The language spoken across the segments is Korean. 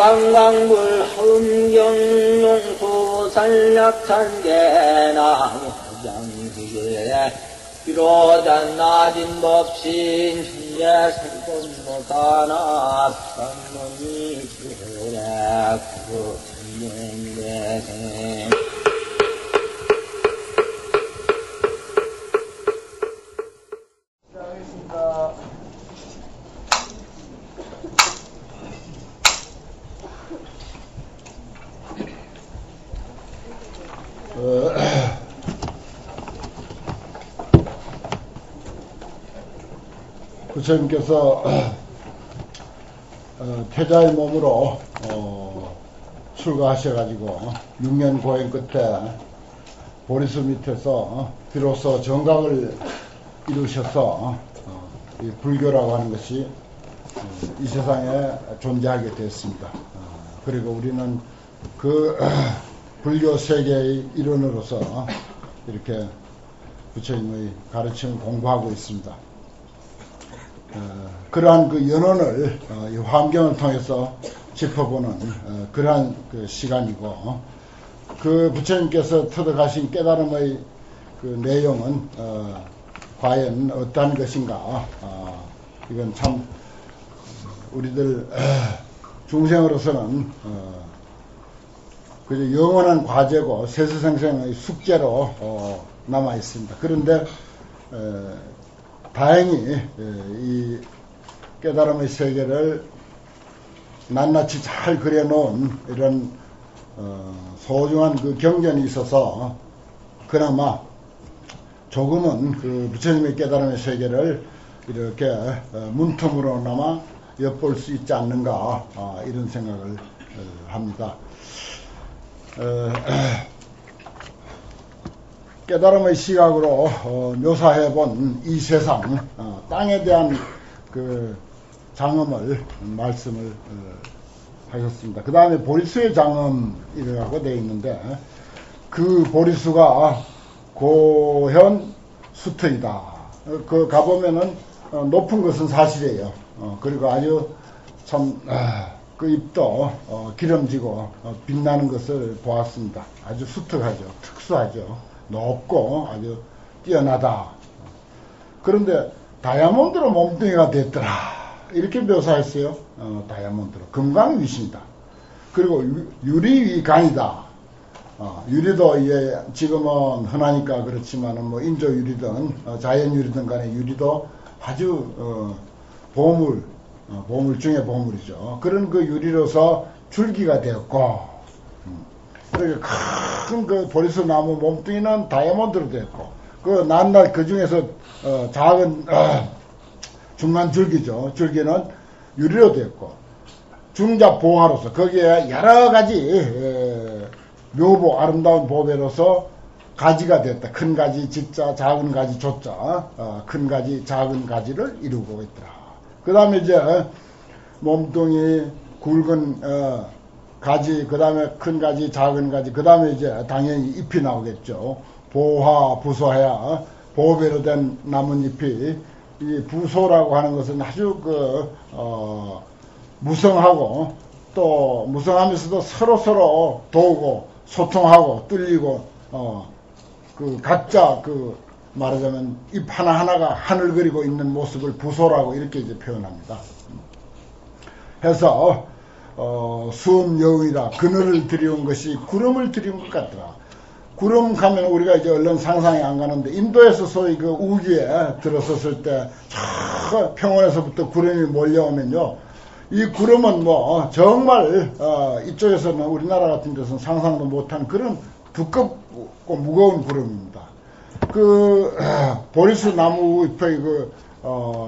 강강물 함경용수 산약산계나무 장지에 비로단 낮은 법신 신재 살건보다나 산문이 그래 구천년대생 시작하겠습니다. 부처님께서 태자의 몸으로 출가하셔가지고 6년 고행 끝에 보리수 밑에서 비로소 정각을 이루셔서 이 불교라고 하는 것이 이 세상에 존재하게 되었습니다. 그리고 우리는 그 불교 세계의 일원으로서 이렇게 부처님의 가르침을 공부하고 있습니다. 그러한 그 연원을 이 환경을 통해서 짚어보는 그러한 그 시간이고, 그 부처님께서 터득하신 깨달음의 그 내용은 과연 어떠한 것인가. 이건 참 우리들 중생으로서는 그저 영원한 과제고 세세생생의 숙제로 남아 있습니다. 그런데 다행히 이 깨달음의 세계를 낱낱이 잘 그려놓은 이런 소중한 그 경전이 있어서 그나마 조금은 그 부처님의 깨달음의 세계를 이렇게 문틈으로나마 엿볼 수 있지 않는가, 이런 생각을 합니다. 깨달음의 시각으로 묘사해본 이 세상, 땅에 대한 그 장엄을 말씀을 하셨습니다. 그 다음에 보리수의 장엄이라고 되어 있는데, 그 보리수가 고현 수터이다. 그 가보면은 높은 것은 사실이에요. 그리고 아주 참 그 잎도 기름지고 빛나는 것을 보았습니다. 아주 수특하죠. 특수하죠. 높고 아주 뛰어나다. 그런데 다이아몬드로 몸뚱이가 됐더라, 이렇게 묘사했어요. 다이아몬드로 금강위신이다. 그리고 유리위간이다. 유리도 이제 지금은 흔하니까 그렇지만은 뭐 인조 유리든 자연 유리든 간에 유리도 아주 보물 중에 보물이죠. 그런 그 유리로서 줄기가 되었고, 그리고 큰 그 보리수 나무 몸뚱이는 다이아몬드로 되었고, 그 낱낱 그 중에서 작은 중간 줄기죠. 줄기는 유리로 되었고, 중자 보화로서 거기에 여러 가지 묘보, 아름다운 보배로서 가지가 됐다. 큰 가지 지자, 작은 가지 조자, 큰 가지 작은 가지를 이루고 있더라. 그 다음에 이제 몸뚱이 굵은 가지, 그 다음에 큰 가지, 작은 가지, 그 다음에 이제 당연히 잎이 나오겠죠. 보화, 부소해야 보배로 된 나뭇잎이, 이 부소라고 하는 것은 아주 무성하고, 또 무성하면서도 서로 도우고 소통하고 뚫리고, 그 각자 말하자면 잎 하나하나가 하늘 그리고 있는 모습을 부소라고 이렇게 이제 표현합니다. 해서 수음여의라, 그늘을 들여온 것이 구름을 들여온 것 같더라. 구름 가면 우리가 이제 얼른 상상이 안 가는데, 인도에서 소위 그 우기에 들어섰을 때 저 평원에서부터 구름이 몰려오면요, 이 구름은 뭐 정말 이쪽에서는 우리나라 같은 데서는 상상도 못한 그런 두껍고 무거운 구름입니다. 그 보리수 나무 잎의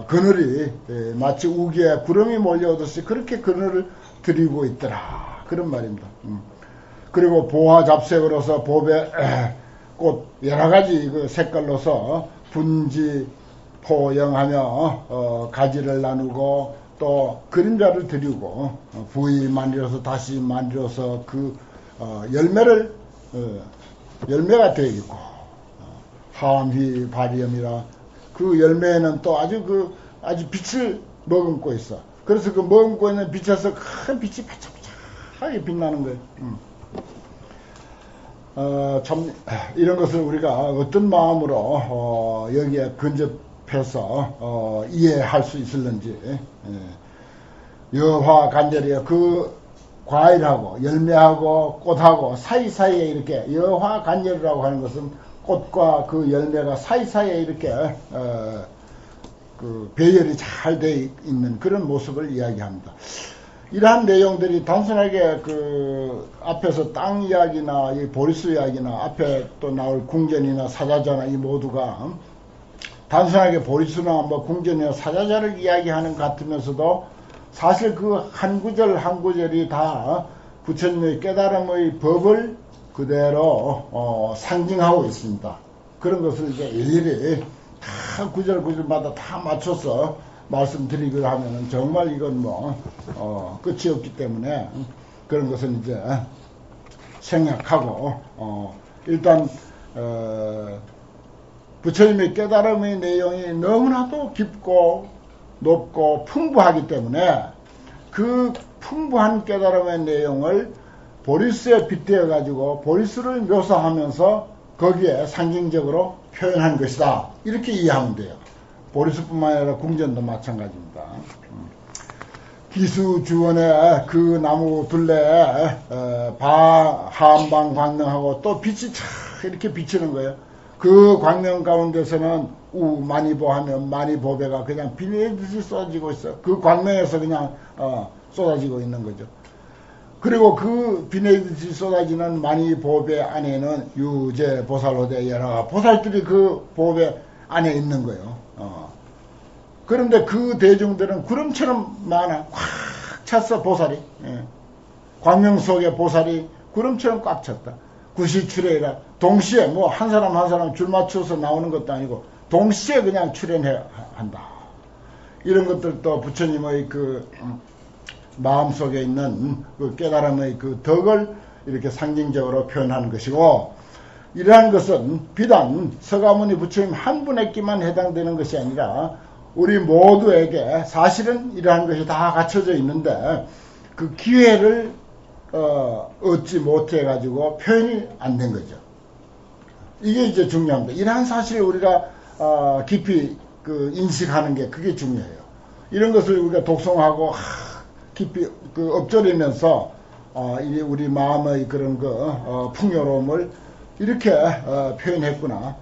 그늘이 마치 우기에 구름이 몰려오듯이 그렇게 그늘을 들이고 있더라, 그런 말입니다. 그리고 보화 잡색으로서 보배 꽃 여러가지 그 색깔로서 분지 포영하며 가지를 나누고 또 그림자를 드리고 부위 만들어서 다시 만들어서 그 열매가 되어 있고, 하암휘 발염이라 그 열매에는 또 아주 빛을 머금고 있어. 그래서 그 머금고 있는 빛에서 큰 빛이 반짝반짝 화사하게 빛나는 거예요. 참 이런 것을 우리가 어떤 마음으로 여기에 근접해서 이해할 수 있을는지. 여화 간절이요. 그 과일하고 열매하고 꽃하고 사이사이에 이렇게 여화 간절이라고 하는 것은 꽃과 그 열매가 사이사이에 이렇게 그 배열이 잘 되어 있는 그런 모습을 이야기합니다. 이러한 내용들이 단순하게 그 앞에서 땅 이야기나 이 보리수 이야기나 앞에 또 나올 궁전이나 사자자나 이 모두가 단순하게 보리수나 뭐 궁전이나 사자자를 이야기하는 것 같으면서도 사실 그 한 구절 한 구절이 다 부처님의 깨달음의 법을 그대로 상징하고 있습니다. 그런 것을 이제 일일이 다 구절 구절마다 다 맞춰서 말씀드리기로 하면은 정말 이건 뭐 끝이 없기 때문에 그런 것은 이제 생략하고 일단 부처님의 깨달음의 내용이 너무나도 깊고 높고 풍부하기 때문에 그 풍부한 깨달음의 내용을 보리수에 빗대어 가지고 보리수를 묘사하면서 거기에 상징적으로 표현한 것이다. 이렇게 이해하면 돼요. 보리수뿐만 아니라 궁전도 마찬가지입니다. 기수주원의 그 나무 둘레에 하한방 광명하고 또 빛이 촥 이렇게 비치는 거예요. 그 광명 가운데서는 우마니보 하면 마니보배가 그냥 비내듯이 쏟아지고 있어요. 그 광명에서 그냥 쏟아지고 있는 거죠. 그리고 그 비내듯이 쏟아지는 마니보배 안에는 유제 보살호대 여러 보살들이 그 보배 안에 있는 거예요. 그런데 그 대중들은 구름처럼 많아. 꽉 찼어, 보살이. 광명 속에 보살이 구름처럼 꽉 찼다. 구시출해라. 동시에 뭐 한 사람 한 사람 줄 맞춰서 나오는 것도 아니고 동시에 그냥 출현해야 한다. 이런 것들도 부처님의 그 마음속에 있는 그 깨달음의 그 덕을 이렇게 상징적으로 표현하는 것이고, 이러한 것은 비단 서가모니 부처님 한 분에게만 해당되는 것이 아니라 우리 모두에게 사실은 이러한 것이 다 갖춰져 있는데 그 기회를 얻지 못해 가지고 표현이 안 된 거죠. 이게 이제 중요합니다. 이러한 사실을 우리가 깊이 그 인식하는 게 그게 중요해요. 이런 것을 우리가 독송하고 깊이 그 엎조리면서 우리 마음의 그런 풍요로움을 이렇게 표현했구나.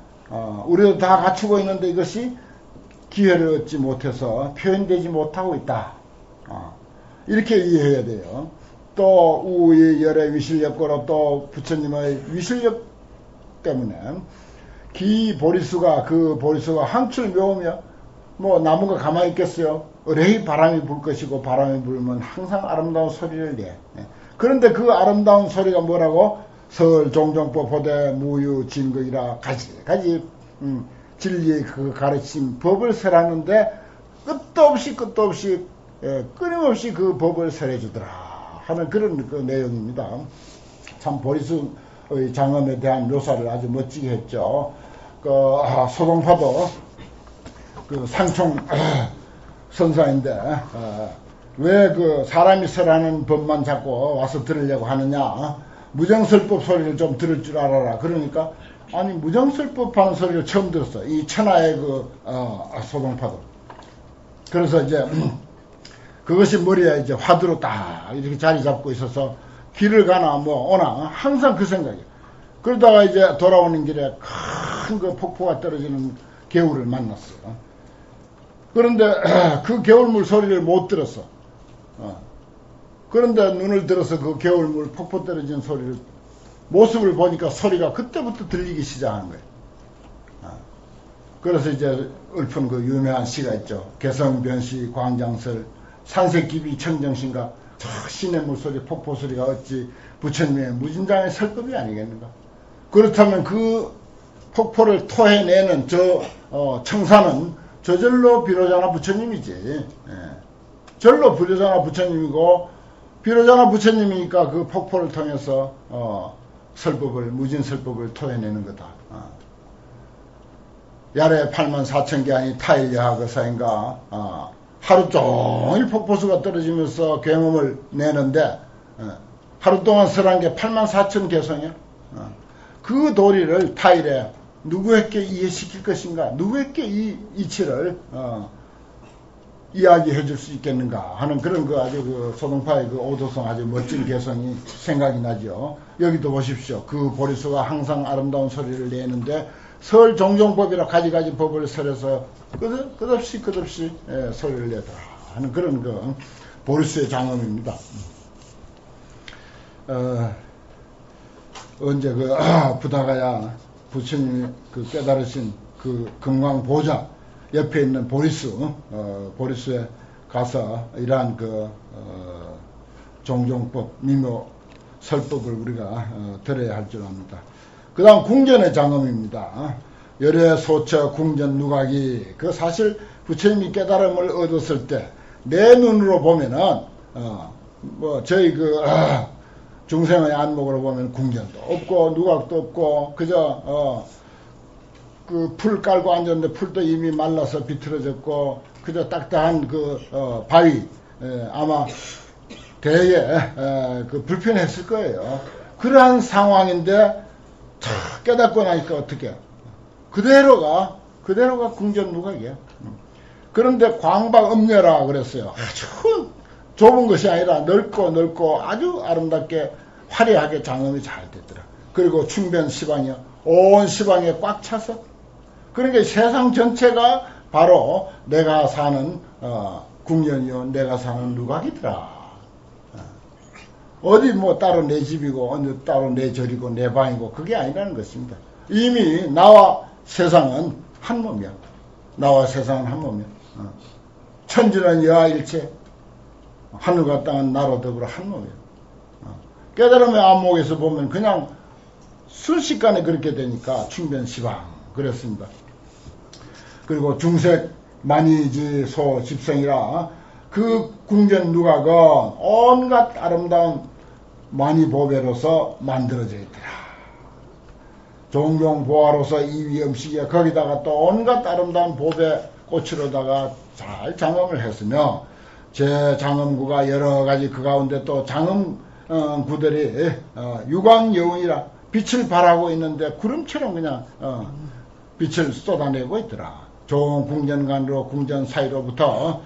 우리도 다 갖추고 있는데 이것이 기회를 얻지 못해서 표현되지 못하고 있다. 이렇게 이해해야 돼요. 또 우의 열의 위실력고로 또 부처님의 위실력 때문에 기보리수가 그 보리수가 항출 묘하며 뭐 나무가 가만히 있겠어요. 의뢰히 바람이 불 것이고 바람이 불면 항상 아름다운 소리를 내. 그런데 그 아름다운 소리가 뭐라고? 설 종종법 호대 무유 진극이라 가지 진리의 그 가르침 법을 설하는데 끝도 없이 끊임없이 그 법을 설해주더라 하는 그런 그 내용입니다. 참 보리수의 장엄에 대한 묘사를 아주 멋지게 했죠. 그 소동파도 그 상총 선사인데 왜 그 사람이 설하는 법만 자꾸 와서 들으려고 하느냐. 무정설법 소리를 좀 들을 줄 알아라. 그러니까 아니 무정설법 하는 소리를 처음 들었어. 이 천하의 그 소동파도. 그래서 이제 그것이 머리에 이제 화두로 딱 이렇게 자리 잡고 있어서 길을 가나 뭐 오나 항상 그 생각이에요. 그러다가 이제 돌아오는 길에 큰 그 폭포가 떨어지는 개울을 만났어요. 그런데 그 개울물 소리를 못 들었어. 그런데 눈을 들어서 그 개울물 폭포 떨어지는 소리를 모습을 보니까 소리가 그때부터 들리기 시작한 거예요. 그래서 이제 읊은 그 유명한 시가 있죠. 개성변시 광장설 산색기비 청정신가. 신의 물소리 폭포 소리가 어찌 부처님의 무진장의 설법이 아니겠는가. 그렇다면 그 폭포를 토해내는 청산은 저절로 비로자나 부처님이지. 절로 비로자나 부처님이고 비로자나 부처님이니까 그 폭포를 통해서 무진설법을 토해내는 거다. 야래 84,000개 아니 타일여하거사인가. 하루 종일 폭포수가 떨어지면서 경험을 내는데 하루 동안 설한 게 84,000개성이야. 그 도리를 타일에 누구에게 이해시킬 것인가? 누구에게 이 이치를 이야기해 줄 수 있겠는가 하는 그런 그 아주 그 소동파의 그 오도성 아주 멋진 개성이 생각이 나죠. 여기도 보십시오. 그 보리수가 항상 아름다운 소리를 내는데 설 종종법이라 가지가지 법을 설해서 끝없이 소리를 내더라 하는 그런 그 보리수의 장엄입니다. 언제 그 부다가야 부처님이 그 깨달으신 그 금강보좌 옆에 있는 보리수에 가서 이러한 그 종종법 미묘 설법을 우리가 들어야 할 줄 압니다. 그 다음 궁전의 장엄입니다. 열애 소처 궁전 누각이 그 사실 부처님이 깨달음을 얻었을 때 내 눈으로 보면은 뭐 저희 그 중생의 안목으로 보면 궁전도 없고 누각도 없고 그저 그 풀 깔고 앉았는데 풀도 이미 말라서 비틀어졌고 그저 딱딱한 그 바위 아마 되게 그 불편했을 거예요. 그러한 상황인데 탁 깨닫고 나니까 어떻게 그대로가 궁전 누각이야. 그런데 광박음녀라 그랬어요. 아주 좁은 것이 아니라 넓고 아주 아름답게 화려하게 장엄이 잘 됐더라. 그리고 충변 시방이요. 온 시방에 꽉 차서 그러니까 세상 전체가 바로 내가 사는 궁전이요. 내가 사는 누각이더라. 어디 뭐 따로 내 집이고 어느 따로 내 절이고 내 방이고 그게 아니라는 것입니다. 이미 나와 세상은 한 몸이야. 나와 세상은 한 몸이야. 천지는 여하일체 하늘과 땅은 나로 더불어 한 몸이야. 깨달음의 안목에서 보면 그냥 순식간에 그렇게 되니까 충변시방 그랬습니다. 그리고 중색 만이지 소 집성이라 그 궁전 누각은 온갖 아름다운 만이보배로서 만들어져 있더라. 종종보화로서 이위음식이야. 거기다가 또 온갖 아름다운 보배 꽃으로다가 잘 장엄을 했으며 제 장엄구가 여러가지 그 가운데 또 장엄구들이 유광여운이라 빛을 발하고 있는데 구름처럼 그냥 빛을 쏟아내고 있더라. 좋은 궁전관으로 궁전 사이로부터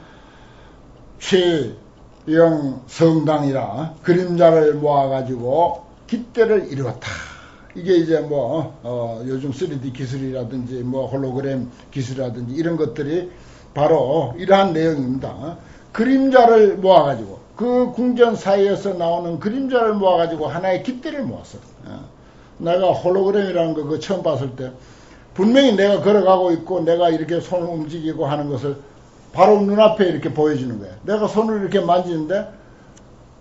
최영 성당이라 그림자를 모아가지고 깃대를 이루었다. 이게 이제 뭐 요즘 3D 기술이라든지 뭐 홀로그램 기술이라든지 이런 것들이 바로 이러한 내용입니다. 그림자를 모아가지고 그 궁전 사이에서 나오는 그림자를 모아가지고 하나의 깃대를 모았어. 내가 홀로그램이라는 거 그거 처음 봤을 때 분명히 내가 걸어가고 있고 내가 이렇게 손을 움직이고 하는 것을 바로 눈앞에 이렇게 보여주는 거야. 내가 손을 이렇게 만지는데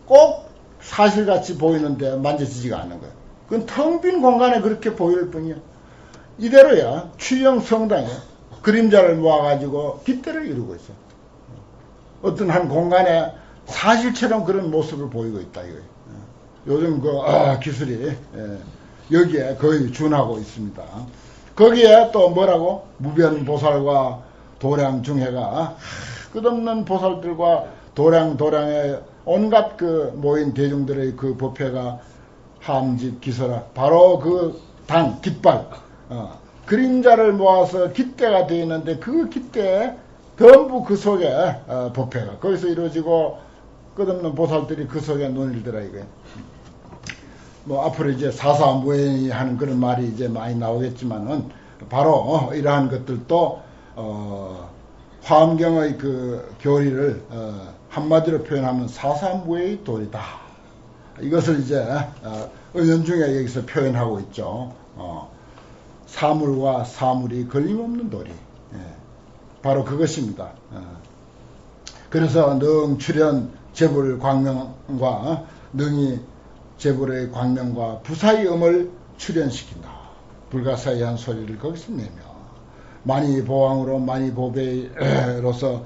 꼭 사실같이 보이는데 만져지지가 않는 거야. 그건 텅 빈 공간에 그렇게 보일 뿐이야. 이대로야 취영 성당에 그림자를 모아가지고 깃대를 이루고 있어. 어떤 한 공간에 사실처럼 그런 모습을 보이고 있다 이거예요. 요즘 그 기술이 여기에 거의 준하고 있습니다. 거기에 또 뭐라고 무변보살과 도량중해가 끝없는 보살들과 도량의 온갖 그 모인 대중들의 그 법회가 함집 기설하 바로 그 당 깃발 그림자를 모아서 깃대가 되어 있는데 그 깃대에 전부 그 속에 법회가 거기서 이루어지고 끝없는 보살들이 그 속에 논일더라 이거예요. 뭐 앞으로 이제 사사무예니 하는 그런 말이 이제 많이 나오겠지만은 바로 이러한 것들도 화엄경의 그 교리를 한마디로 표현하면 사사무예의 도리다. 이것을 이제 은연중에 여기서 표현하고 있죠. 사물과 사물이 걸림없는 도리. 바로 그것입니다. 그래서 능출현 재불 광명과 능히 재불의 광명과 부사의 음을 출현시킨다. 불가사의한 소리를 거기서 내며 많이 보왕으로 많이 보배로서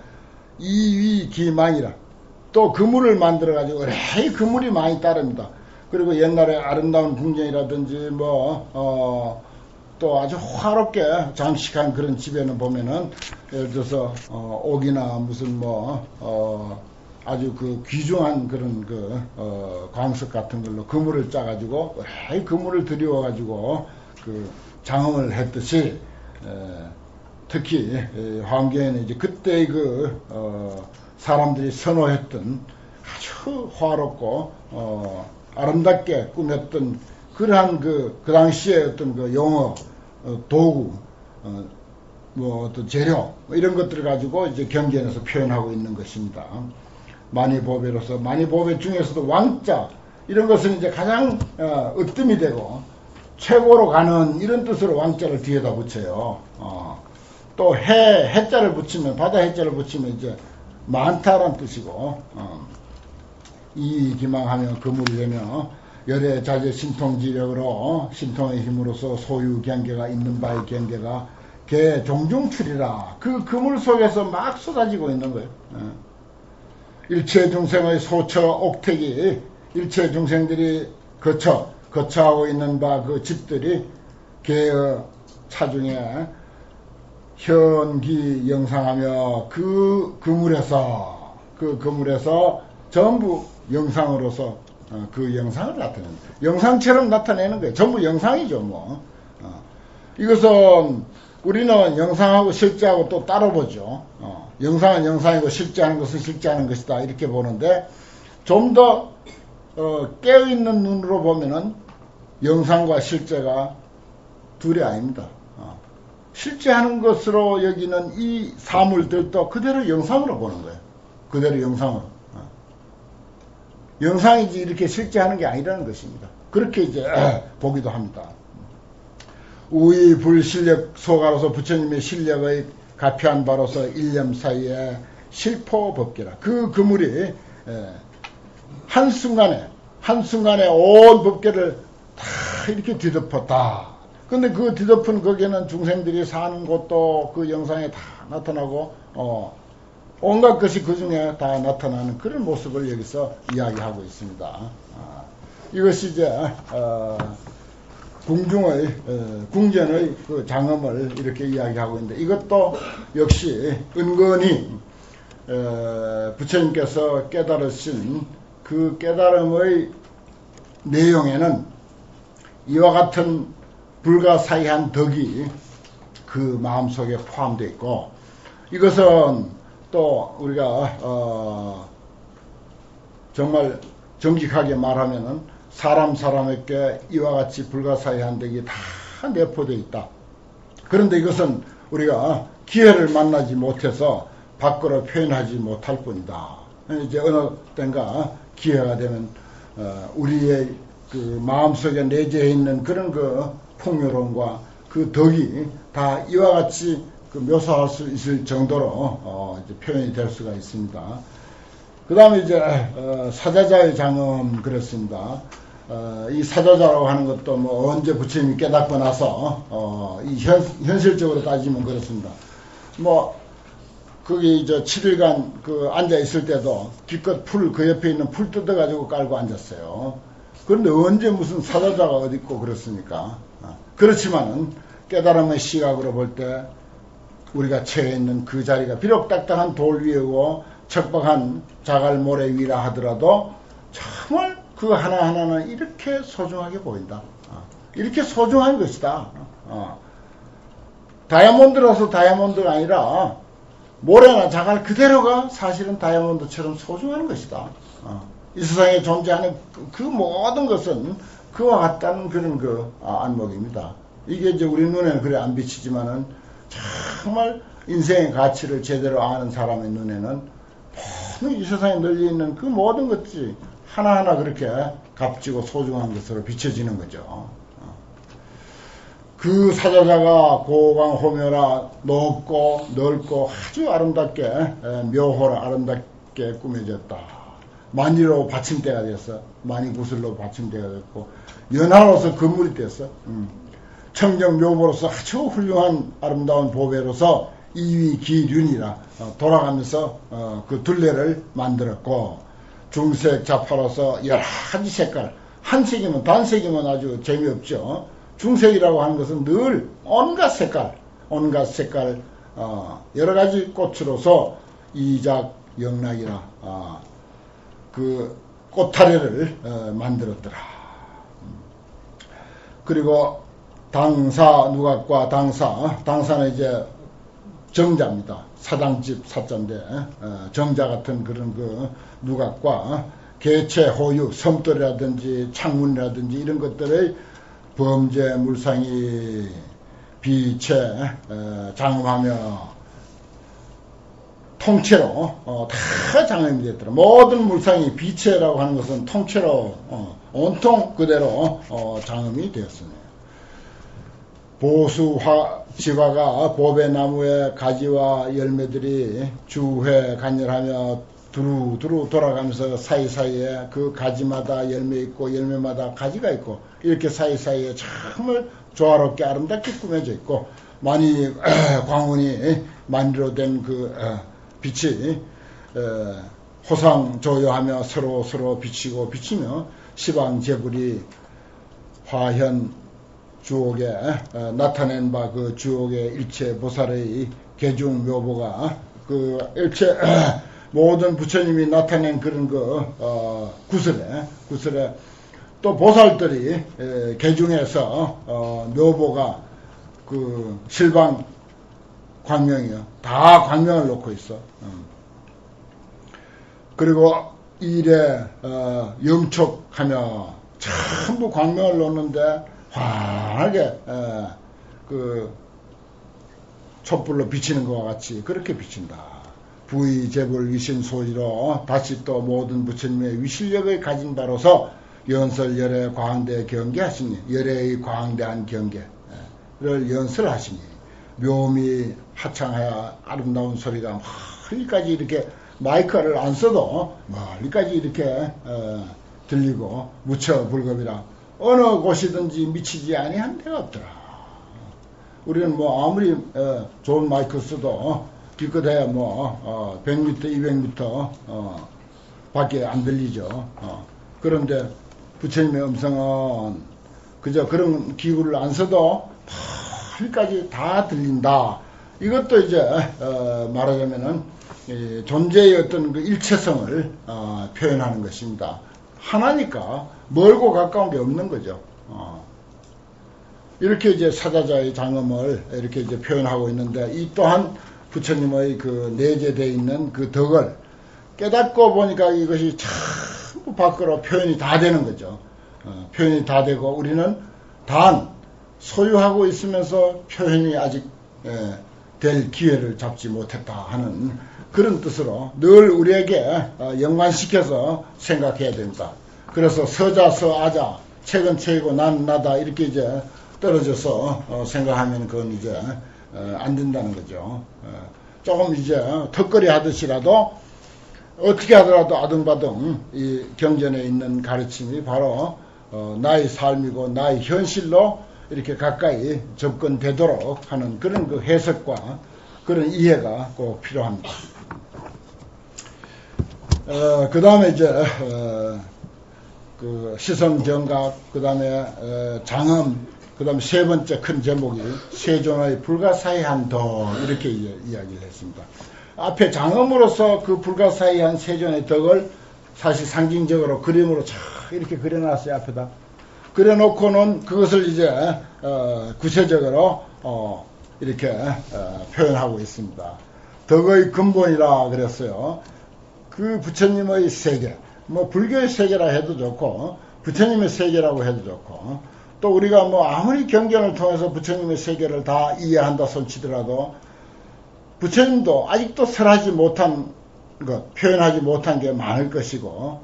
이위기망이라 또 그물을 만들어 가지고 에이 그물이 많이 따릅니다. 그리고 옛날에 아름다운 궁전이라든지 또 아주 화롭게 장식한 그런 집에는 보면은 예를 들어서 옥이나 무슨 아주 그 귀중한 그런 광석 같은 걸로 그물을 짜가지고 그물을 들여와가지고 그 장엄을 했듯이 특히 황교에는 이제 그때 사람들이 선호했던 아주 화롭고 아름답게 꾸몄던 그러한 그 당시에 어떤 그 용어, 도구, 어떤 재료 이런 것들을 가지고 이제 경전에서 표현하고 있는 것입니다. 만이보배로서 만이보배 중에서도 왕자 이런 것은 이제 가장 으뜸이 되고 최고로 가는 이런 뜻으로 왕자를 뒤에다 붙여요. 또 해자를 붙이면 바다 해자를 붙이면 이제 많다란 뜻이고 이기망하며 그물이되며 열애 자재 신통지력으로 신통의 힘으로서 소유 경계가 있는 바의 경계가 개 종중출이라 그 그물 속에서 막 쏟아지고 있는 거예요. 일체 중생의 소처 옥택이 일체 중생들이 거처하고 있는 바 그 집들이 개의 차중에 현기 영상하며 그 그물에서 전부 영상으로서 그 영상을 나타내는 거예요. 영상처럼 나타내는 거예요. 전부 영상이죠, 뭐. 이것은 우리는 영상하고 실제하고 또 따로 보죠. 영상은 영상이고 실제하는 것은 실제하는 것이다. 이렇게 보는데 좀 더 깨어있는 눈으로 보면은 영상과 실제가 둘이 아닙니다. 실제하는 것으로 여기는 이 사물들도 그대로 영상으로 보는 거예요. 그대로 영상으로. 영상이지 이렇게 실제하는 게 아니라는 것입니다. 그렇게 이제 보기도 합니다. 우의 불실력 소가로서 부처님의 실력의 가피한 바로서 일념 사이에 실포법계라. 그 그물이 한순간에 온 법계를 다 이렇게 뒤덮었다. 근데 그 뒤덮은 거기에는 중생들이 사는 곳도 그 영상에 다 나타나고 온갖 것이 그 중에 다 나타나는 그런 모습을 여기서 이야기하고 있습니다. 이것이 이제 궁전의 그 장엄을 이렇게 이야기하고 있는데 이것도 역시 은근히 부처님께서 깨달으신 그 깨달음의 내용에는 이와 같은 불가사의한 덕이 그 마음속에 포함되어 있고 이것은 또 우리가 정말 정직하게 말하면은 사람에게 이와 같이 불가사의한 덕이 다 내포되어 있다. 그런데 이것은 우리가 기회를 만나지 못해서 밖으로 표현하지 못할 뿐이다. 이제 어느 땐가 기회가 되면 우리의 그 마음속에 내재해 있는 그런 그 풍요로움과 그 덕이 다 이와 같이 그 묘사할 수 있을 정도로 이제 표현이 될 수가 있습니다. 그 다음에 이제 사자자의 장엄 그렇습니다. 이 사자자라고 하는 것도 뭐 언제 부처님이 깨닫고 나서 이 현실적으로 따지면 그렇습니다. 뭐 거기 저 7일간 그 앉아 있을 때도 기껏 그 옆에 있는 풀 뜯어가지고 깔고 앉았어요. 그런데 언제 무슨 사자자가 어디 있고 그렇습니까? 그렇지만은 깨달음의 시각으로 볼 때 우리가 처해 있는 그 자리가 비록 딱딱한 돌 위고 척박한 자갈 모래 위라 하더라도 정말 그 하나하나는 이렇게 소중하게 보인다. 이렇게 소중한 것이다. 다이아몬드라서 다이아몬드가 아니라 모래나 자갈 그대로가 사실은 다이아몬드처럼 소중한 것이다. 이 세상에 존재하는 그 모든 것은 그와 같다는 그런 그 안목입니다. 이게 이제 우리 눈에는 그래 안 비치지만은 정말 인생의 가치를 제대로 아는 사람의 눈에는 모든 이 세상에 널려 있는 그 모든 것들이 하나하나 그렇게 값지고 소중한 것으로 비춰지는 거죠. 그 사자자가 고강호묘라 높고 넓고 아주 아름답게 묘호라 아름답게 꾸며졌다. 만리로 받침대가 됐어. 만리구슬로 받침대가 됐고 연화로서 건물이 됐어. 청정묘보로서 아주 훌륭한 아름다운 보배로서 이위기륜이라 돌아가면서 그 둘레를 만들었고 중색 자파로서 여러 가지 색깔 한색이면 단색이면 아주 재미없죠. 중색이라고 하는 것은 늘 온갖 색깔 여러 가지 꽃으로서 이작 영락이라 그 꽃타래를 만들었더라. 그리고 당사 누각과 당사는 이제 정자입니다. 사당집 사자인데 정자 같은 그런 그 누각과 개체 호유 섬돌이라든지 창문이라든지 이런 것들의 범죄 물상이 비체 장음하며 통째로 다 장음이 됐더라. 모든 물상이 비체라고 하는 것은 통째로 온통 그대로 장음이 되었습니다. 보수화 지화가 보배나무의 가지와 열매들이 주회 간열하며 두루두루 돌아가면서 사이사이에 그 가지마다 열매 있고 열매마다 가지가 있고 이렇게 사이사이에 정말 조화롭게 아름답게 꾸며져 있고 많이 광운이 만리로 된 그 빛이 호상조요하며 서로 비치고 비치며 시방제불이 화현 주옥에 나타낸 바 그 주옥의 일체 보살의 개중 묘보가 그 일체 모든 부처님이 나타낸 그런 그 구슬에 또 보살들이 개중에서 묘보가 그 실방 광명이요. 다 광명을 놓고 있어. 그리고 일에 영촉하며 전부 광명을 놓는데 환하게 그 촛불로 비치는 것과 같이 그렇게 비친다. 부의재불 위신소리로 다시 또 모든 부처님의 위실력을 가진 바로서 연설열의 광대 경계하시니 열의 광대한 경계를 연설하시니 묘미 하창하여 아름다운 소리가 멀리까지 이렇게 마이크를 안 써도 멀리까지 이렇게 들리고 무처 불급이라 어느 곳이든지 미치지 아니한 데가 없더라. 우리는 뭐 아무리 좋은 마이크 써도 기껏해야 뭐 100m, 200m 밖에 안 들리죠. 그런데 부처님의 음성은 그저 그런 기구를 안 써도 멀리까지 다 들린다. 이것도 이제 말하자면은 존재의 어떤 그 일체성을 표현하는 것입니다. 하나니까 멀고 가까운 게 없는 거죠. 이렇게 이제 사자자의 장엄을 이렇게 이제 표현하고 있는데 이 또한 부처님의 그 내재되어 있는 그 덕을 깨닫고 보니까 이것이 전부 밖으로 표현이 다 되는 거죠. 표현이 다 되고 우리는 단 소유하고 있으면서 표현이 아직 될 기회를 잡지 못했다 하는 그런 뜻으로 늘 우리에게 연관시켜서 생각해야 됩니다. 그래서 서자 서아자 책은 책이고 난 나다 이렇게 이제 떨어져서 생각하면 그건 이제 안 된다는 거죠. 조금 이제 턱걸이 하듯이라도 어떻게 하더라도 아등바등 이 경전에 있는 가르침이 바로 나의 삶이고 나의 현실로 이렇게 가까이 접근되도록 하는 그런 그 해석과 그런 이해가 꼭 필요합니다. 그 다음에 이제 그 시성정각, 그 다음에 장엄, 그 다음에 세 번째 큰 제목이 세존의 불가사의한 덕 이렇게 이야기를 했습니다. 앞에 장엄으로서 그 불가사의한 세존의 덕을 사실 상징적으로 그림으로 쫙 이렇게 그려놨어요. 앞에다 그려놓고는 그것을 이제 구체적으로 이렇게 표현하고 있습니다. 덕의 근본이라 그랬어요. 그 부처님의 세계, 뭐 불교의 세계라 해도 좋고 부처님의 세계라고 해도 좋고 또 우리가 뭐 아무리 경전을 통해서 부처님의 세계를 다 이해한다 손치더라도 부처님도 아직도 설하지 못한 것, 표현하지 못한 게 많을 것이고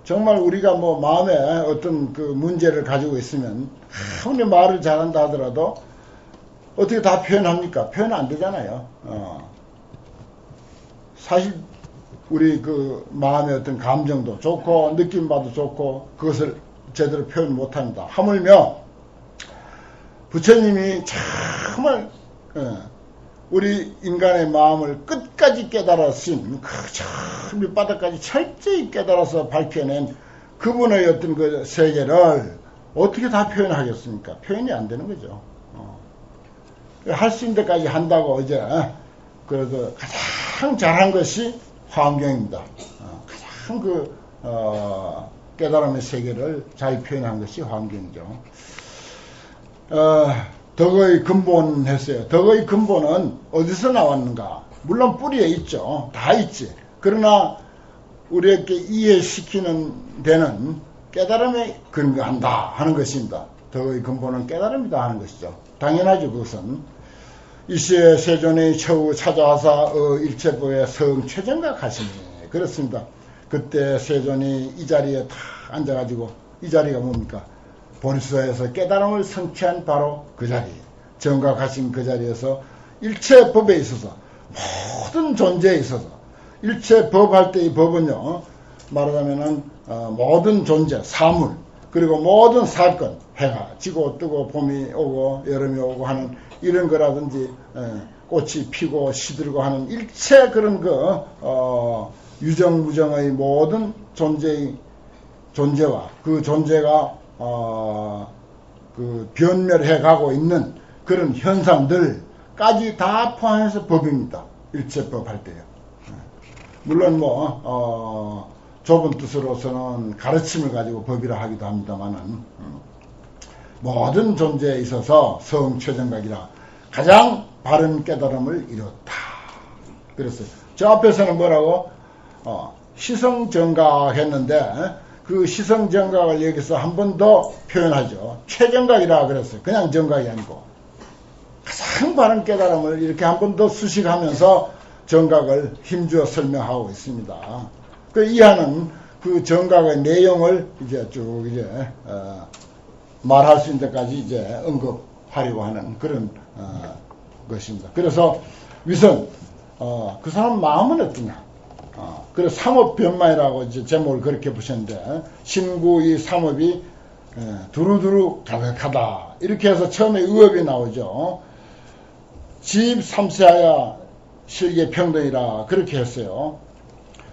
정말 우리가 뭐 마음에 어떤 그 문제를 가지고 있으면 아무리 말을 잘한다 하더라도 어떻게 다 표현합니까? 표현 안 되잖아요. 사실 우리 그 마음의 어떤 감정도 좋고 느낌 봐도 좋고 그것을 제대로 표현 못합니다. 하물며 부처님이 정말 우리 인간의 마음을 끝까지 깨달았신 그 밑바닥까지 철저히 깨달아서 밝혀낸 그분의 어떤 그 세계를 어떻게 다 표현하겠습니까? 표현이 안 되는 거죠. 할 수 있는 데까지 한다고 이제 그래도 가장 잘한 것이 화엄경입니다. 참 깨달음의 세계를 잘 표현한 것이 환경이죠. 덕의 근본 했어요. 덕의 근본은 어디서 나왔는가? 물론 뿌리에 있죠. 다 있지. 그러나 우리에게 이해시키는 데는 깨달음에 근거한다 하는 것입니다. 덕의 근본은 깨달음이다 하는 것이죠. 당연하죠. 그것은 이시에 세존이 처우 찾아와서 일체보의 성최정각 하시니 그렇습니다. 그때 세존이 이 자리에 다 앉아가지고 이 자리가 뭡니까? 본수에서 깨달음을 성취한 바로 그 자리, 정각하신 그 자리에서 일체 법에 있어서 모든 존재에 있어서 일체 법할 때의 법은요, 말하자면은 모든 존재, 사물, 그리고 모든 사건, 해가 지고 뜨고 봄이 오고 여름이 오고 하는 이런 거라든지 꽃이 피고 시들고 하는 일체 그런 유정무정의 모든 존재와 그 존재가 변멸해 가고 있는 그런 현상들까지 다 포함해서 법입니다. 일체법 할 때요. 물론 좁은 뜻으로서는 가르침을 가지고 법이라 하기도 합니다만은 모든 존재에 있어서 성최정각이라 가장 바른 깨달음을 이뤘다. 그랬어요. 저 앞에서는 뭐라고? 시성정각 했는데 그 시성정각을 여기서 한 번 더 표현하죠. 최정각이라 그랬어요. 그냥 정각이 아니고 가장 바른 깨달음을 이렇게 한 번 더 수식하면서 정각을 힘주어 설명하고 있습니다. 그 이하는 그 정각의 내용을 이제 쭉 말할 수 있는 데까지 이제 언급하려고 하는 그런 것입니다. 그래서 위선 그 사람 마음은 어떠냐? 그래서 삼업변만이라고 이제 제목을 그렇게 부셨는데 신구 이 삼업이 두루두루 가득하다 이렇게 해서 처음에 의업이 나오죠. 집 삼세하야 실계 평등이라 그렇게 했어요.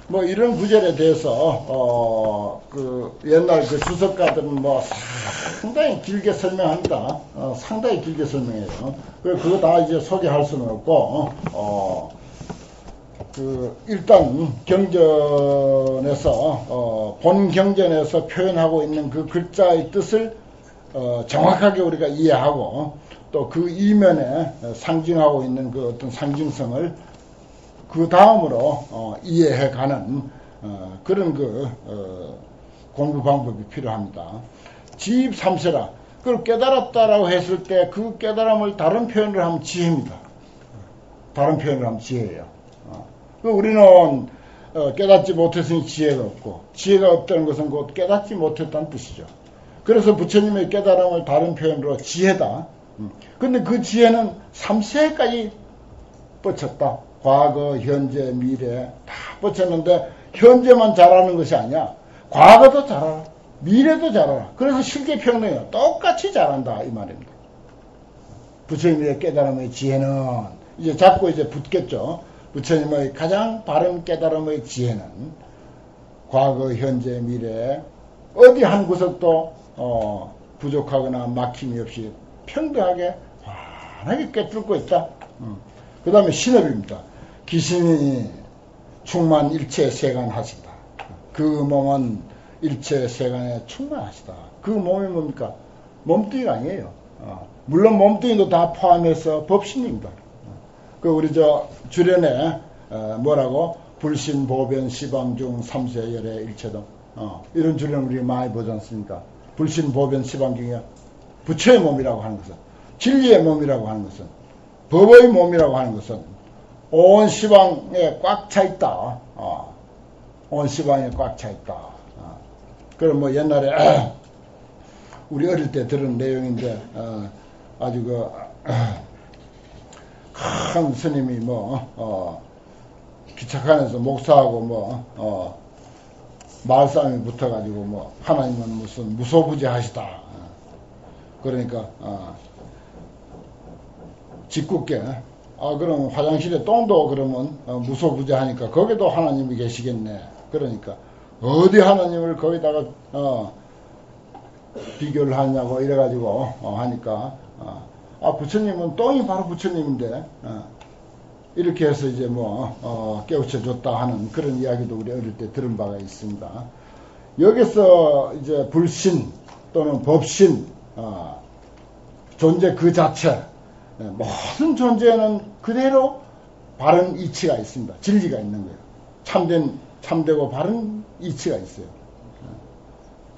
뭐 이런 구절에 대해서 옛날 그 주석가들은 뭐 상당히 길게 설명합니다. 상당히 길게 설명해요. 그거 다 이제 소개할 수는 없고 일단 경전에서 본 경전에서 표현하고 있는 그 글자의 뜻을 정확하게 우리가 이해하고 또 그 이면에 상징하고 있는 그 어떤 상징성을 그 다음으로 이해해가는 그런 공부 방법이 필요합니다. 지입삼세라 그걸 깨달았다라고 했을 때 그 깨달음을 다른 표현을 하면 지혜입니다. 다른 표현을 하면 지혜예요. 우리는 깨닫지 못했으니 지혜가 없고 지혜가 없다는 것은 곧 깨닫지 못했다는 뜻이죠. 그래서 부처님의 깨달음을 다른 표현으로 지혜다. 근데 그 지혜는 3세까지 뻗쳤다. 과거, 현재, 미래 다 뻗쳤는데 현재만 잘하는 것이 아니야. 과거도 잘하라. 미래도 잘하라. 그래서 실계평등이야. 똑같이 잘한다 이 말입니다. 부처님의 깨달음의 지혜는 이제 자꾸 이제 붙겠죠. 부처님의 가장 바른 깨달음의 지혜는 과거, 현재, 미래 어디 한 구석도 부족하거나 막힘이 없이 평등하게 환하게 꿰뚫고 있다. 그 다음에 신업입니다. 기신이 충만 일체 세간하시다. 그 몸은 일체 세간에 충만하시다. 그 몸이 뭡니까? 몸뚱이가 아니에요. 물론 몸뚱이도 다 포함해서 법신입니다. 우리 주련에 뭐라고? 불신, 보변, 시방중, 삼세열애, 일체등 이런 주련 우리 많이 보지 않습니까? 불신, 보변, 시방중이야. 부처의 몸이라고 하는 것은, 진리의 몸이라고 하는 것은, 법의 몸이라고 하는 것은 온 시방에 꽉 차 있다. 온 시방에 꽉 차 있다. 그럼 뭐 옛날에 우리 어릴 때 들은 내용인데 아주 큰 스님이 기차칸에서 목사하고 말싸움이 붙어가지고 하나님은 무슨 무소부재하시다. 그러니까 짓궂게 그럼 화장실에 똥도 그러면 무소부재하니까 거기도 하나님이 계시겠네. 그러니까 어디 하나님을 거기다가 비교를 하냐고 이래가지고 하니까 부처님은 똥이 바로 부처님인데 이렇게 해서 이제 깨우쳐 줬다 하는 그런 이야기도 우리 어릴 때 들은 바가 있습니다. 여기서 이제 불신 또는 법신, 존재 그 자체, 모든 존재에는 그대로 바른 이치가 있습니다. 진리가 있는 거예요. 참되고 바른 이치가 있어요.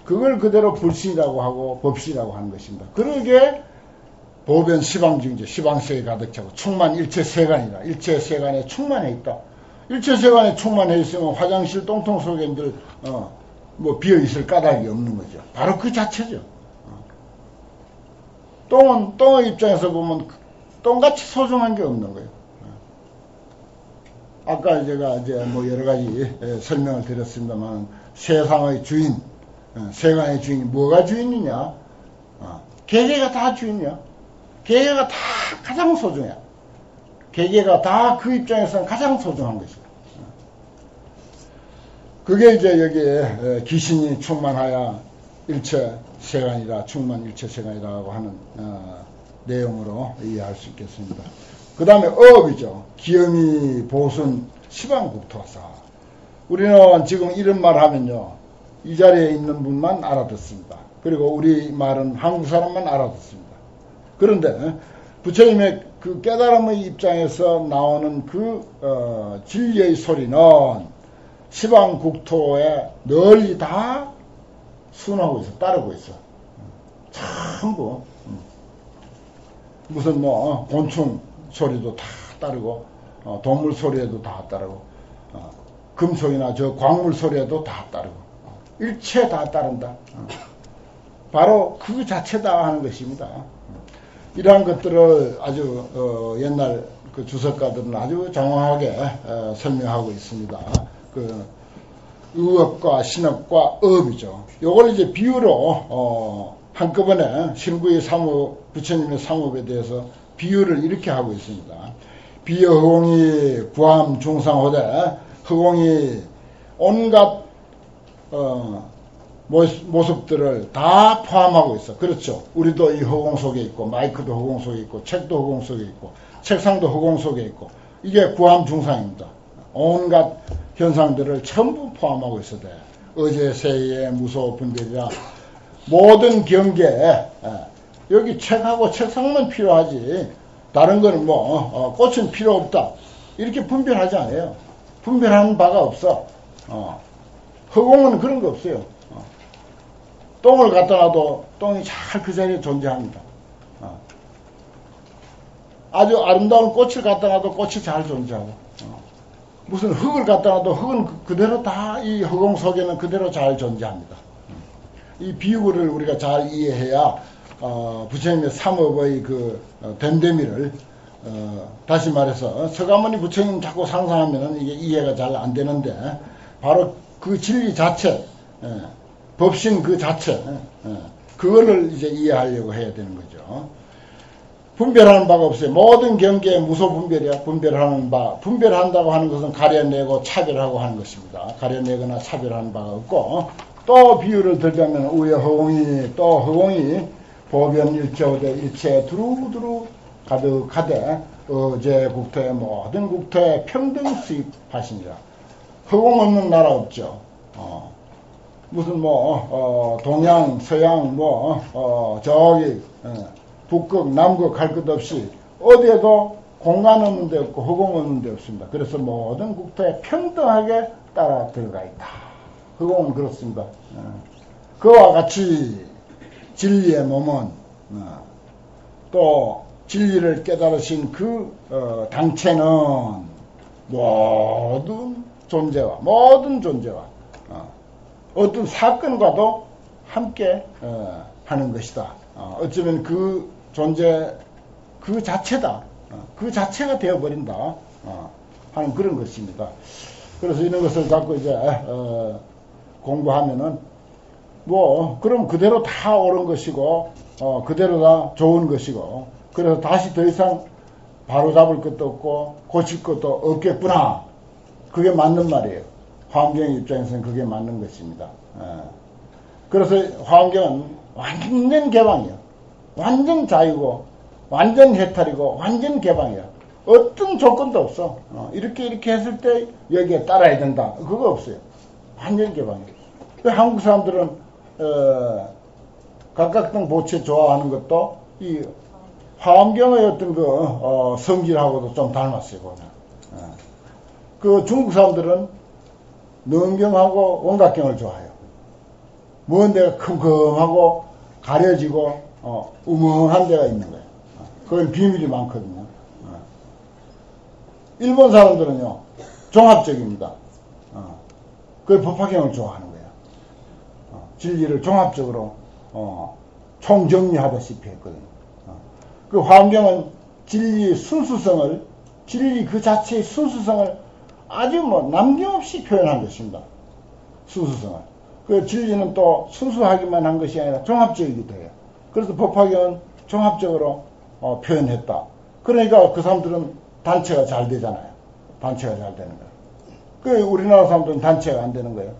그걸 그대로 불신이라고 하고 법신이라고 하는 것입니다. 그러게 보변 시방중재, 시방세에 가득 차고 충만 일체세간이라. 일체세간에 충만해 있다. 일체세간에 충만해 있으면 화장실 똥통 속에 늘 비어있을 까닭이 없는 거죠. 바로 그 자체죠. 똥의 입장에서 보면 똥같이 소중한 게 없는 거예요. 아까 제가 여러 가지 설명을 드렸습니다만, 세상의 주인, 세간의 주인이 뭐가 주인이냐? 개개가 다 주인이야. 개개가 다 가장 소중해. 개개가 다 그 입장에서는 가장 소중한 것이야. 그게 이제 여기에 기신이 충만하여 일체 세간이라, 충만 일체 세간이라고 하는 내용으로 이해할 수 있겠습니다. 그 다음에 어업이죠. 기염이 보순 시방국토사. 우리는 지금 이런 말 하면요, 이 자리에 있는 분만 알아듣습니다. 그리고 우리 말은 한국 사람만 알아듣습니다. 그런데 부처님의 그 깨달음의 입장에서 나오는 그 진리의 소리는 시방국토에 널리 다 순하고 있어, 따르고 있어. 전부. 무슨 곤충 소리도 다 따르고, 동물 소리에도 다 따르고, 금속이나 저 광물 소리에도 다 따르고, 일체 다 따른다. 바로 그 자체다 하는 것입니다. 이러한 것들을 아주 옛날 그 주석가들은 아주 장황하게 설명하고 있습니다. 그 의업과 신업과 업이죠. 요걸 이제 비유로 한꺼번에 신구의 삼업, 부처님의 삼업에 대해서 비유를 이렇게 하고 있습니다. 비여 허공이 구함 중상호대, 허공이 온갖 모습들을 다 포함하고 있어. 그렇죠. 우리도 이 허공 속에 있고, 마이크도 허공 속에 있고, 책도 허공 속에 있고, 책상도 허공 속에 있고, 이게 구함 중상입니다. 온갖 현상들을 전부 포함하고 있어야 돼. 어제 세의 무소 분별이라 모든 경계에 여기 책하고 책상만 필요하지, 다른 거는 꽃은 필요 없다, 이렇게 분별하지 않아요. 분별하는 바가 없어. 허공은 그런 거 없어요. 똥을 갖다 놔도 똥이 잘 그 자리에 존재합니다. 아주 아름다운 꽃을 갖다 놔도 꽃이 잘 존재하고, 무슨 흙을 갖다 놔도 흙은 그대로 다 이 허공 속에는 그대로 잘 존재합니다. 이 비유를 우리가 잘 이해해야 부처님의 삼업의 그 됨됨이를, 다시 말해서 서가모니 부처님 자꾸 상상하면 이게 이해가 잘 안 되는데, 바로 그 진리 자체, 법신 그 자체, 그거를 이제 이해하려고 해야 되는 거죠. 분별하는 바가 없어요. 모든 경계에 무소분별이야. 분별하는 바. 분별한다고 하는 것은 가려내고 차별하고 하는 것입니다. 가려내거나 차별하는 바가 없고, 또 비유를 들자면 우에 허공이, 또 허공이 보변 일체호대, 일체 두루두루 가득하되 어제 국토의 모든 국토에 평등 수입하시니라. 허공 없는 나라 없죠. 무슨 동양, 서양, 저기 북극, 남극 할 것 없이 어디에도 공간 없는 데 없고 허공 없는 데 없습니다. 그래서 모든 국토에 평등하게 따라 들어가 있다. 허공은 그렇습니다. 그와 같이 진리의 몸은 또 진리를 깨달으신 그 당체는 모든 존재와 어떤 사건과도 함께 하는 것이다. 어쩌면 그 존재 그 자체다. 그 자체가 되어버린다 하는 그런 것입니다. 그래서 이런 것을 갖고 이제 공부하면은 그럼 그대로 다 옳은 것이고 그대로 다 좋은 것이고, 그래서 다시 더 이상 바로잡을 것도 없고 고칠 것도 없겠구나. 그게 맞는 말이에요. 화엄경의 입장에서는 그게 맞는 것입니다. 그래서 화엄경은 완전 개방이야. 완전 자유고 완전 해탈이고 완전 개방이야. 어떤 조건도 없어. 이렇게 했을 때 여기에 따라야 된다. 그거 없어요. 완전 개방이에요. 한국 사람들은 각각당 보채 좋아하는 것도 이 화엄경의 어떤 그 성질하고도 좀 닮았어요. 보면. 그 중국 사람들은 능경하고 원각경을 좋아해요. 먼 데가 컴컴하고 가려지고 우멍한 데가 있는 거예요. 그건 비밀이 많거든요. 일본 사람들은요 종합적입니다. 그 법화경을 좋아하는 거예요. 진리를 종합적으로 총정리하다시피 했거든요. 그 화엄경은 진리의 순수성을, 진리 그 자체의 순수성을 아주 남김없이 표현한 것입니다. 순수성을. 그 진리는 또 순수하기만 한 것이 아니라 종합적이기도 해요. 그래서 법화경은 종합적으로 표현했다. 그러니까 그 사람들은 단체가 잘 되잖아요. 단체가 잘 되는 거예요. 그 우리나라 사람들은 단체가 안 되는 거예요.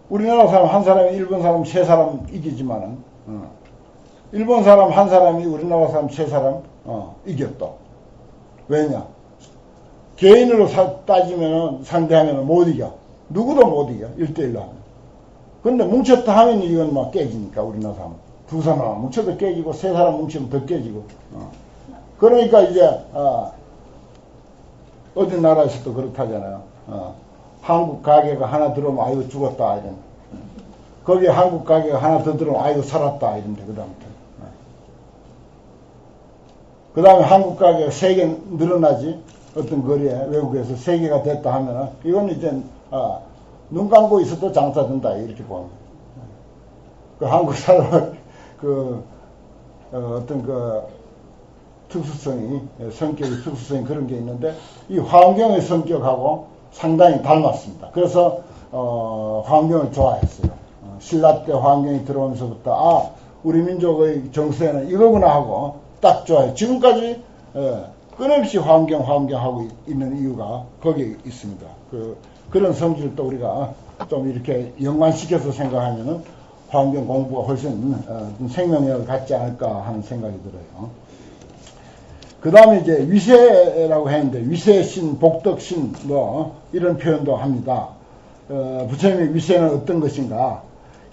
우리나라 사람 한 사람이 일본 사람 세 사람 이기지만은 일본 사람 한 사람이 우리나라 사람 세 사람 이겼다. 왜냐? 개인으로 따지면 상대하면 못 이겨. 누구도 못 이겨. 1대1로 하면. 근데 뭉쳤다 하면 이건 막 깨지니까 우리나라 사람. 두 사람 뭉쳐도 깨지고 세 사람 뭉치면 더 깨지고. 그러니까 이제 어디 나라에서도 그렇다잖아요. 한국 가게가 하나 들어오면 아이고 죽었다 이런. 거기에 한국 가게가 하나 더 들어오면 아이고 살았다 이런데 그 다음에 한국 가게가 3개 늘어나지. 어떤 거리에 외국에서 3개가 됐다 하면은 이건 이제 눈 감고 있어도 장사된다 이렇게 보면. 그 한국 사람은 어떤 그 특수성이, 성격의 특수성이 그런 게 있는데 이 화엄경의 성격하고 상당히 닮았습니다. 그래서 화엄경을 좋아했어요. 신라 때 화엄경이 들어오면서부터 우리 민족의 정세는 이거구나 하고 딱 좋아해요. 지금까지 끊임없이 화엄경 하고 있는 이유가 거기에 있습니다. 그런 성질을 또 우리가 좀 이렇게 연관시켜서 생각하면은 화엄경 공부가 훨씬 생명력을 갖지 않을까 하는 생각이 들어요. 그 다음에 이제 위세라고 했는데 위세신, 복덕신 이런 표현도 합니다. 부처님의 위세는 어떤 것인가?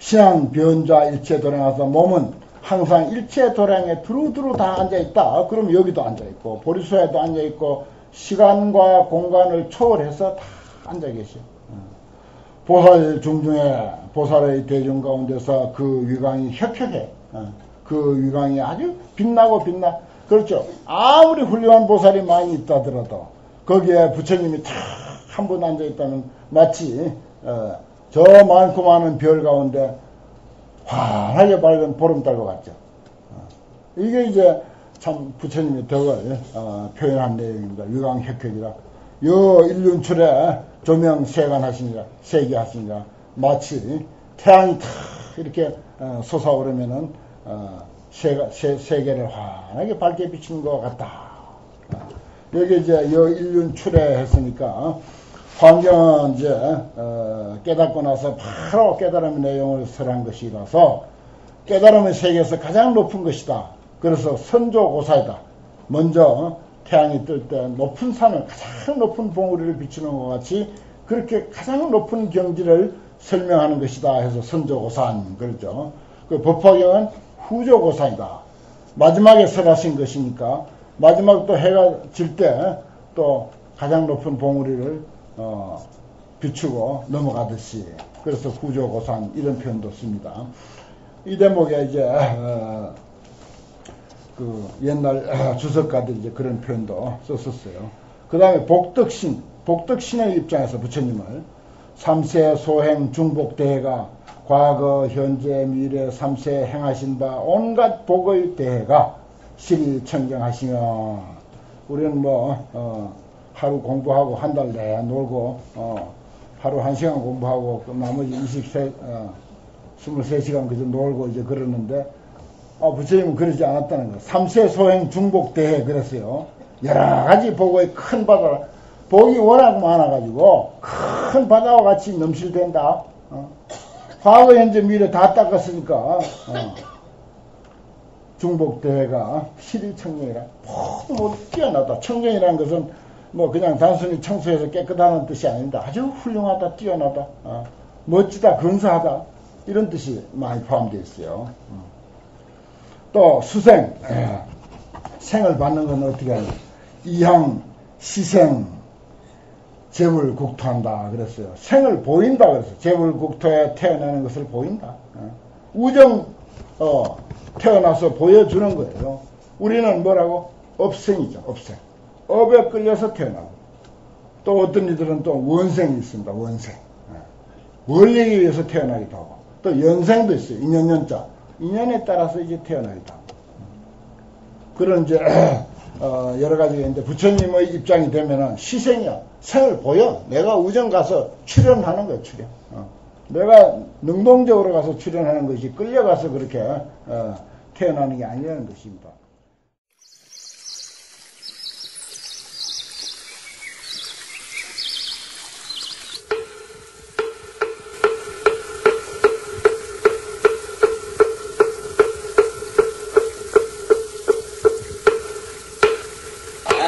신앙, 변좌, 일체 도량하서 몸은 항상 일체 도량에 두루두루 다 앉아있다. 그럼 여기도 앉아있고 보리수에도 앉아있고 시간과 공간을 초월해서 다 앉아계셔. 보살 중중에 보살의 대중 가운데서 그 위광이 혁혁해. 그 위광이 아주 빛나고 빛나. 그렇죠. 아무리 훌륭한 보살이 많이 있다더라도 거기에 부처님이 탁 한 분 앉아있다면 마치 저 많고 많은 별 가운데 환하게 밝은 보름달과 같죠. 이게 이제 참 부처님의 덕을 표현한 내용입니다. 위광혁혁이라. 요 일륜출에 조명 세간하시니라, 세계하시니라. 마치 태양이 탁 이렇게 솟아오르면은 세계를 환하게 밝게 비치는 것 같다. 여기 이제 요 일륜출에 했으니까 화엄경은 이제 깨닫고 나서 바로 깨달음의 내용을 설한 것이라서 깨달음의 세계에서 가장 높은 것이다. 그래서 선조고사이다. 먼저 태양이 뜰 때 높은 산을 가장 높은 봉우리를 비추는 것 같이 그렇게 가장 높은 경지를 설명하는 것이다 해서 선조고사님 그러죠. 그 법화경은 후조고사이다. 마지막에 설하신 것이니까 마지막 또 해가 질 때 또 가장 높은 봉우리를 비추고 넘어가듯이 그래서 후조고산 이런 표현도 씁니다. 이 대목에 이제 그 옛날 주석가들이 이제 그런 표현도 썼었어요. 그 다음에 복덕신의 입장에서 부처님을 삼세 소행 중복대해가 과거 현재 미래 삼세 행하신 바 온갖 복의 대해가 실이 청정하시며 우리는 하루 공부하고 한 달 내에 놀고 하루 1시간 공부하고 나머지 23시간 그저 놀고 이제 그러는데 부처님은 그러지 않았다는 거. 삼세 소행 중복 대해 그랬어요. 여러 가지 복의 큰 바다, 복이 워낙 많아가지고 큰 바다와 같이 넘실댄다. 과거 현재 미래 다 닦았으니까 중복대회가 실의청정이라 모두 뛰어나다. 청정이라는 것은 뭐 그냥 단순히 청소해서 깨끗하다는 뜻이 아닙니다. 아주 훌륭하다, 뛰어나다, 멋지다, 근사하다 이런 뜻이 많이 포함되어 있어요. 또 수생, 생을 받는 건 어떻게 하냐. 이향, 시생, 재불국토한다 그랬어요. 생을 보인다 그랬어요. 재불국토에 태어나는 것을 보인다. 우정 태어나서 보여주는 거예요. 우리는 뭐라고? 업생이죠. 업생. 업에 끌려서 태어나고. 또 어떤 이들은 또 원생이 있습니다. 원생. 원리기 위해서 태어나기도 하고. 또 연생도 있어요. 인연연자. 인연에 따라서 이제 태어나기도 하고. 그런 이제 여러 가지가 있는데 부처님의 입장이 되면은 시생이야. 생을 보여. 내가 우정 가서 출연하는 거야. 출연. 내가 능동적으로 가서 출연하는 것이 끌려가서 그렇게 태어나는 게 아니라는 것입니다.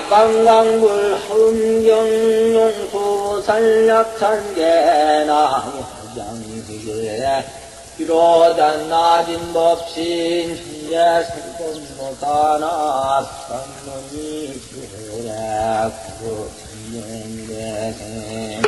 방광불 흠경용수 산략산계나 장수교에 비로단 낮은 법신 현재 살검노다나 삼문이 교래 구천년대생